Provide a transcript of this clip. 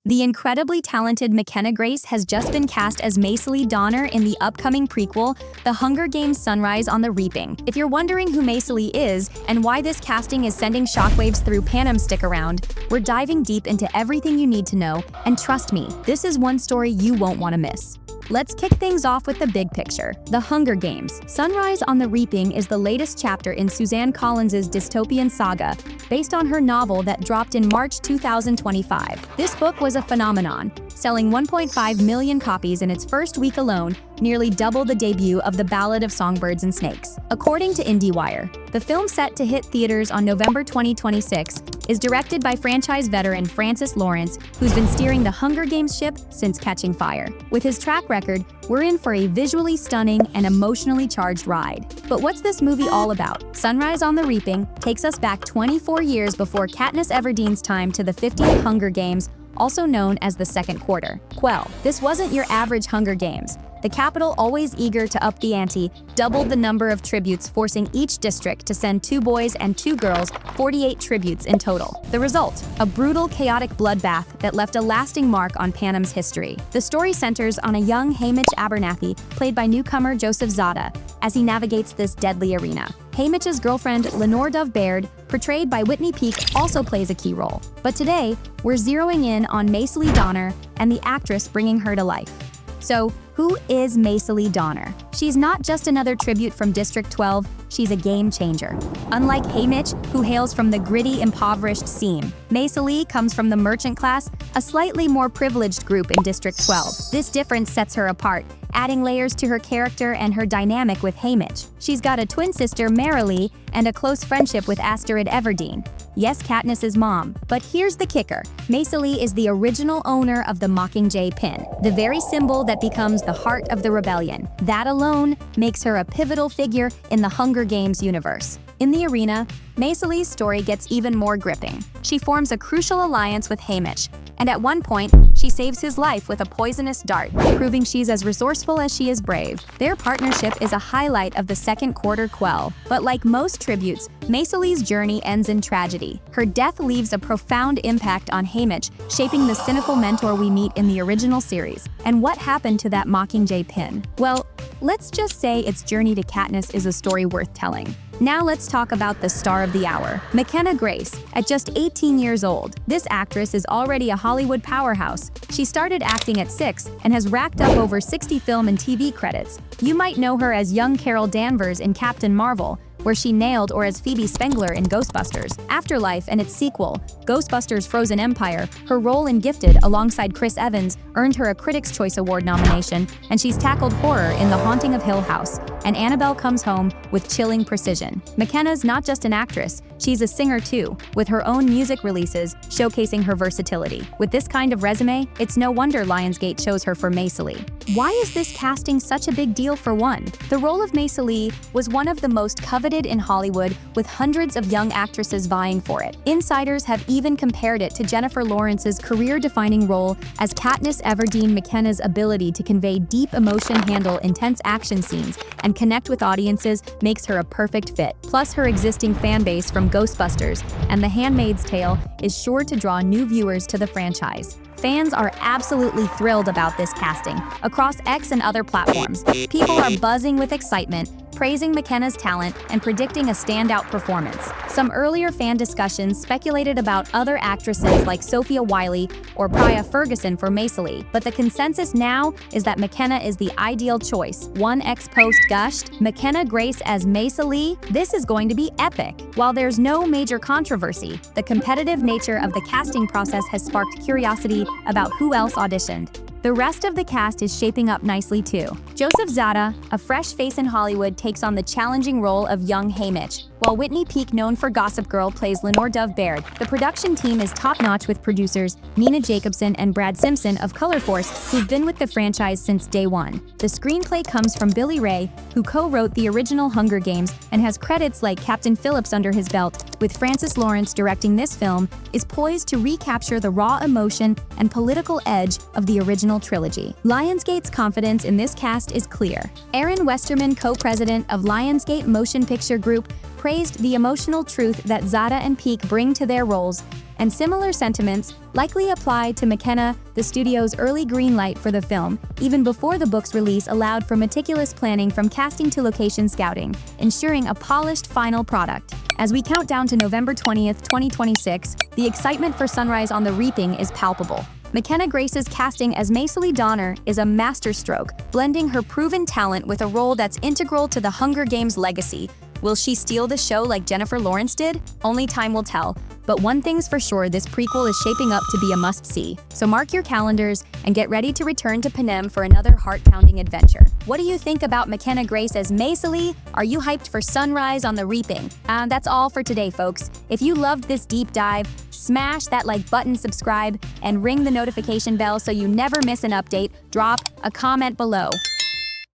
The incredibly talented McKennaGrace has just been cast as Maisily Donner in the upcoming prequel, The Hunger Games: Sunrise on the Reaping. If you're wondering who Maisily is and why this casting is sending shockwaves through Panem, stick around. We're diving deep into everything you need to know, and trust me, this is one story you won't want to miss. Let's kick things off with the big picture. The Hunger Games: Sunrise on the Reaping is the latest chapter in Suzanne Collins's dystopian saga, based on her novel that dropped in March 2025. This book was a phenomenon, selling 1.5 million copies in its first week alone, nearly double the debut of The Ballad of Songbirds and Snakes. According to IndieWire, the film, set to hit theaters on November 2026, is directed by franchise veteran Francis Lawrence, who's been steering the Hunger Games ship since Catching Fire. With his track record, we're in for a visually stunning and emotionally charged ride. But what's this movie all about? Sunrise on the Reaping takes us back 24 years before Katniss Everdeen's time to the 50th Hunger Games, also known as the Second Quarter. Well, this wasn't your average Hunger Games. The Capitol, always eager to up the ante, doubled the number of tributes, forcing each district to send 2 boys and 2 girls, 48 tributes in total. The result, a brutal, chaotic bloodbath that left a lasting mark on Panem's history. The story centers on a young Haymitch Abernathy, played by newcomer Joseph Zada, as he navigates this deadly arena. Haymitch's girlfriend, Lenore Dove Baird, portrayed by Whitney Peak, also plays a key role. But today, we're zeroing in on Maisily Donner and the actress bringing her to life. So, who is Maisily Donner? She's not just another tribute from District 12, she's a game changer. Unlike Haymitch, who hails from the gritty, impoverished Seam, Maisily comes from the merchant class, a slightly more privileged group in District 12. This difference sets her apart, adding layers to her character and her dynamic with Haymitch. She's got a twin sister, Marilee, and a close friendship with Asterid Everdeen. Yes, Katniss's mom. But here's the kicker. Maisily is the original owner of the Mockingjay pin, the very symbol that becomes the heart of the rebellion. That alone makes her a pivotal figure in the Hunger Games universe. In the arena, Maisily's story gets even more gripping. She forms a crucial alliance with Haymitch, and at one point, she saves his life with a poisonous dart, proving she's as resourceful as she is brave. Their partnership is a highlight of the Second Quarter quell. But like most tributes, Maisily's journey ends in tragedy. Her death leaves a profound impact on Haymitch, shaping the cynical mentor we meet in the original series. And what happened to that Mockingjay pin? Well, let's just say its journey to Katniss is a story worth telling. Now let's talk about the star of the hour, McKennaGrace. At just 18 years old, this actress is already a Hollywood powerhouse. She started acting at 6 and has racked up over 60 film and TV credits. You might know her as young Carol Danvers in Captain Marvel, where she nailed, or as Phoebe Spengler in Ghostbusters Afterlife and its sequel, Ghostbusters: Frozen Empire. Her role in Gifted alongside Chris Evans earned her a Critics' Choice Award nomination, and she's tackled horror in The Haunting of Hill House and Annabelle Comes Home with chilling precision. McKenna's not just an actress, she's a singer too, with her own music releases showcasing her versatility. With this kind of resume, it's no wonder Lionsgate chose her for Maisily. Why is this casting such a big deal? For one, the role of Maisily was one of the most coveted in Hollywood, with hundreds of young actresses vying for it. Insiders have even compared it to Jennifer Lawrence's career-defining role as Katniss Everdeen. McKenna's ability to convey deep emotion, handle intense action scenes, and connect with audiences makes her a perfect fit. Plus, her existing fan base from Ghostbusters and The Handmaid's Tale is sure to draw new viewers to the franchise. Fans are absolutely thrilled about this casting. Across X and other platforms, people are buzzing with excitement, praising McKenna's talent and predicting a standout performance. Some earlier fan discussions speculated about other actresses like Sophia Wiley or Priya Ferguson for Maisily, but the consensus now is that McKenna is the ideal choice. One ex-post gushed, "McKennaGrace as Maisily? This is going to be epic." While there's no major controversy, the competitive nature of the casting process has sparked curiosity about who else auditioned. The rest of the cast is shaping up nicely too. Joseph Zada, a fresh face in Hollywood, takes on the challenging role of young Haymitch, while Whitney Peak, known for Gossip Girl, plays Lenore Dove Baird. The production team is top-notch with producers Nina Jacobson and Brad Simpson of Color Force, who've been with the franchise since day one. The screenplay comes from Billy Ray, who co-wrote the original Hunger Games and has credits like Captain Phillips under his belt. With Francis Lawrence directing, this film is poised to recapture the raw emotion and political edge of the original trilogy. Lionsgate's confidence in this cast is clear. Aaron Westerman, co-president of Lionsgate Motion Picture Group, praised the emotional truth that Zada and Peak bring to their roles And similar sentiments likely apply to McKenna. The studio's early green light for the film, even before the book's release, allowed for meticulous planning from casting to location scouting, ensuring a polished final product. As we count down to November 20th, 2026, the excitement for Sunrise on the Reaping is palpable. McKennaGrace's casting as Maisily Donner is a masterstroke, blending her proven talent with a role that's integral to the Hunger Games legacy. Will she steal the show like Jennifer Lawrence did? Only time will tell. But one thing's for sure, this prequel is shaping up to be a must-see. So mark your calendars and get ready to return to Panem for another heart-pounding adventure. What do you think about McKennaGrace as Maisily? Are you hyped for Sunrise on the Reaping? That's all for today, folks. If you loved this deep dive, smash that like button, subscribe, and ring the notification bell so you never miss an update. Drop a comment below.